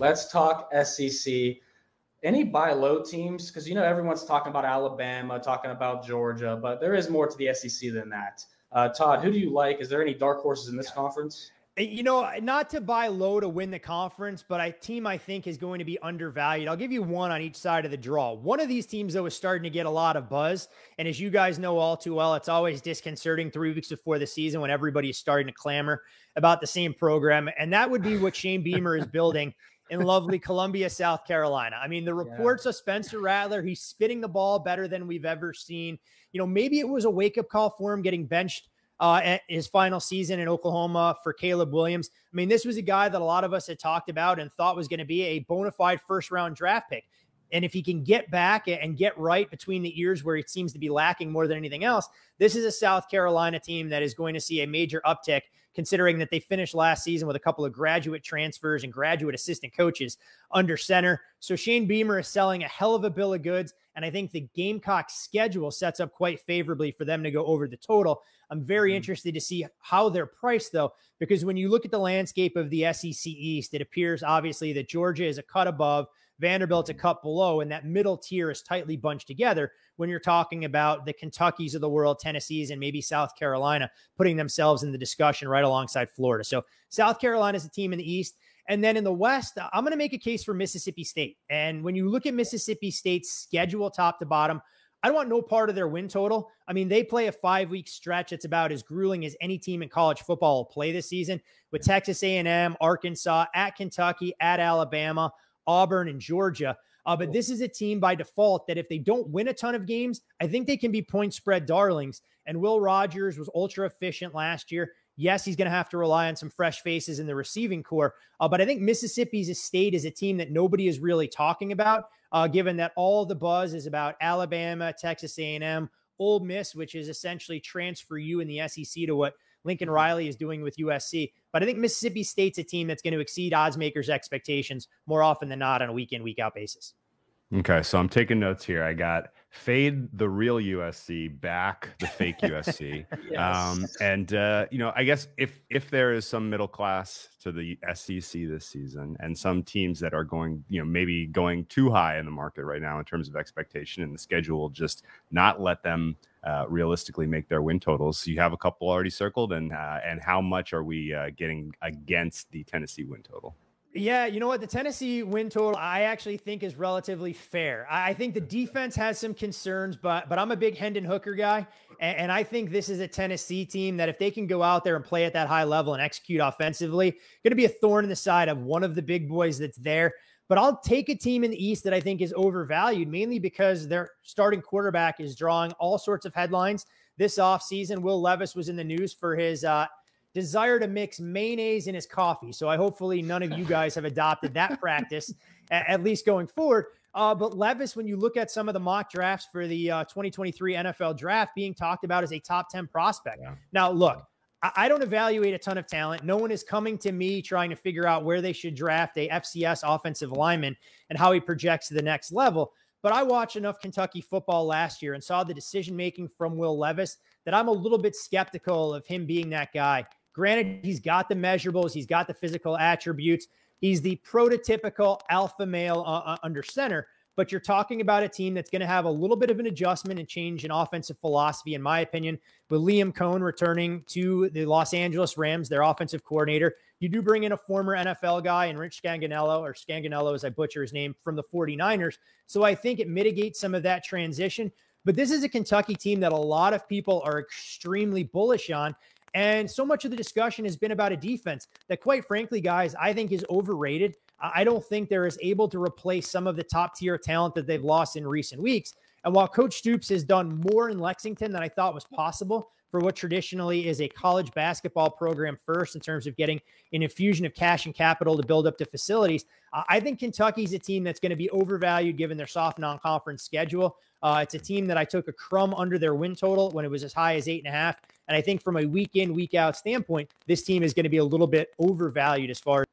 Let's talk SEC. Any buy low teams? Because, everyone's talking about Alabama, talking about Georgia, but there is more to the SEC than that. Todd, who do you like? Is there any dark horses in this conference? Not to buy low to win the conference, but a team I think is going to be undervalued. I'll give you one on each side of the draw. One of these teams, though, is starting to get a lot of buzz. And as you guys know all too well, it's always disconcerting 3 weeks before the season when everybody is starting to clamor about the same program. And that would be what Shane Beamer is building in lovely Columbia, South Carolina. I mean, the reports of Spencer Rattler, he's spitting the ball better than we've ever seen. Maybe it was a wake-up call for him getting benched at his final season in Oklahoma for Caleb Williams. I mean, this was a guy that a lot of us had talked about and thought was going to be a bona fide first-round draft pick. And if he can get back and get right between the ears where it seems to be lacking more than anything else, this is a South Carolina team that is going to see a major uptick, considering that they finished last season with a couple of graduate transfers and graduate assistant coaches under center. So Shane Beamer is selling a hell of a bill of goods, and I think the Gamecocks schedule sets up quite favorably for them to go over the total. I'm very interested to see how they're priced, though, because when you look at the landscape of the SEC East, it appears obviously that Georgia is a cut above, Vanderbilt's a cut below, and that middle tier is tightly bunched together when you're talking about the Kentuckys of the world, Tennessees, and maybe South Carolina putting themselves in the discussion right alongside Florida. So South Carolina is a team in the East. And then in the West, I'm going to make a case for Mississippi State. And when you look at Mississippi State's schedule top to bottom, I want no part of their win total. I mean, they play a 5-week stretch that's about as grueling as any team in college football will play this season, with Texas A&M, Arkansas, at Kentucky, at Alabama, Auburn, and Georgia. But this is a team by default that if they don't win a ton of games, I think they can be point spread darlings. And Will Rogers was ultra efficient last year. Yes, he's going to have to rely on some fresh faces in the receiving core. But I think Mississippi State is a team that nobody is really talking about, given that all the buzz is about Alabama, Texas A&M, Ole Miss, which is essentially transfer you in the SEC to what Lincoln Riley is doing with USC. But I think Mississippi State's a team that's going to exceed odds makers' expectations more often than not on a week-in, week-out basis. Okay, so I'm taking notes here. I got fade the real USC, back the fake USC. Yes. I guess if there is some middle class to the SEC this season and some teams that are going, maybe going too high in the market right now in terms of expectation, and the schedule will just not let them realistically make their win totals. So you have a couple already circled, and how much are we getting against the Tennessee win total? Yeah, you know what? The Tennessee win total, I actually think is relatively fair. I think the defense has some concerns, but I'm a big Hendon Hooker guy. And I think this is a Tennessee team that if they can go out there and play at that high level and execute offensively, going to be a thorn in the side of one of the big boys that's there. But I'll take a team in the East that I think is overvalued, mainly because their starting quarterback is drawing all sorts of headlines this offseason. Will Levis was in the news for his desire to mix mayonnaise in his coffee. So hopefully none of you guys have adopted that practice, at least going forward. But Levis, when you look at some of the mock drafts for the 2023 NFL draft, being talked about as a top 10 prospect. Yeah. Now, look, I don't evaluate a ton of talent. No one is coming to me trying to figure out where they should draft a FCS offensive lineman and how he projects to the next level. But I watched enough Kentucky football last year and saw the decision-making from Will Levis that I'm a little bit skeptical of him being that guy. Granted, he's got the measurables, he's got the physical attributes, he's the prototypical alpha male under center, but you're talking about a team that's going to have a little bit of an adjustment and change in offensive philosophy, in my opinion, with Liam Cohn returning to the Los Angeles Rams, their offensive coordinator. You do bring in a former NFL guy and Rich Scanganello, as I butcher his name, from the 49ers. So I think it mitigates some of that transition. But this is a Kentucky team that a lot of people are extremely bullish on. And so much of the discussion has been about a defense that, quite frankly, guys, I think is overrated. I don't think they're as able to replace some of the top tier talent that they've lost in recent weeks. And while Coach Stoops has done more in Lexington than I thought was possible for what traditionally is a college basketball program first in terms of getting an infusion of cash and capital to build up the facilities, I think Kentucky's a team that's going to be overvalued given their soft non-conference schedule. It's a team that I took a crumb under their win total when it was as high as 8.5. And I think from a week in, week out standpoint, this team is going to be a little bit overvalued as far as.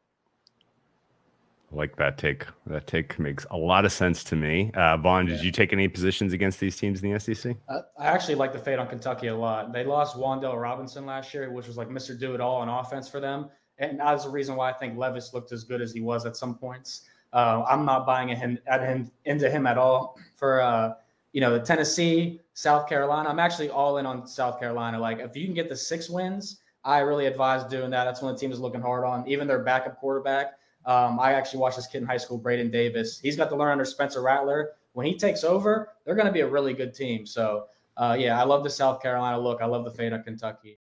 I like that take. That take makes a lot of sense to me. Vaughn, did you take any positions against these teams in the SEC? I actually like the fade on Kentucky a lot. They lost Wandale Robinson last year, which was like Mr. Do-It-All on offense for them. and that's the reason why I think Levis looked as good as he was at some points. I'm not buying into him at all. For the Tennessee, South Carolina, I'm actually all in on South Carolina. Like, if you can get the 6 wins, I really advise doing that. That's one the team is looking hard on. Even their backup quarterback. I actually watched this kid in high school, Braden Davis. He's got to learn under Spencer Rattler. When he takes over, they're going to be a really good team. So, I love the South Carolina look. I love the fade on Kentucky.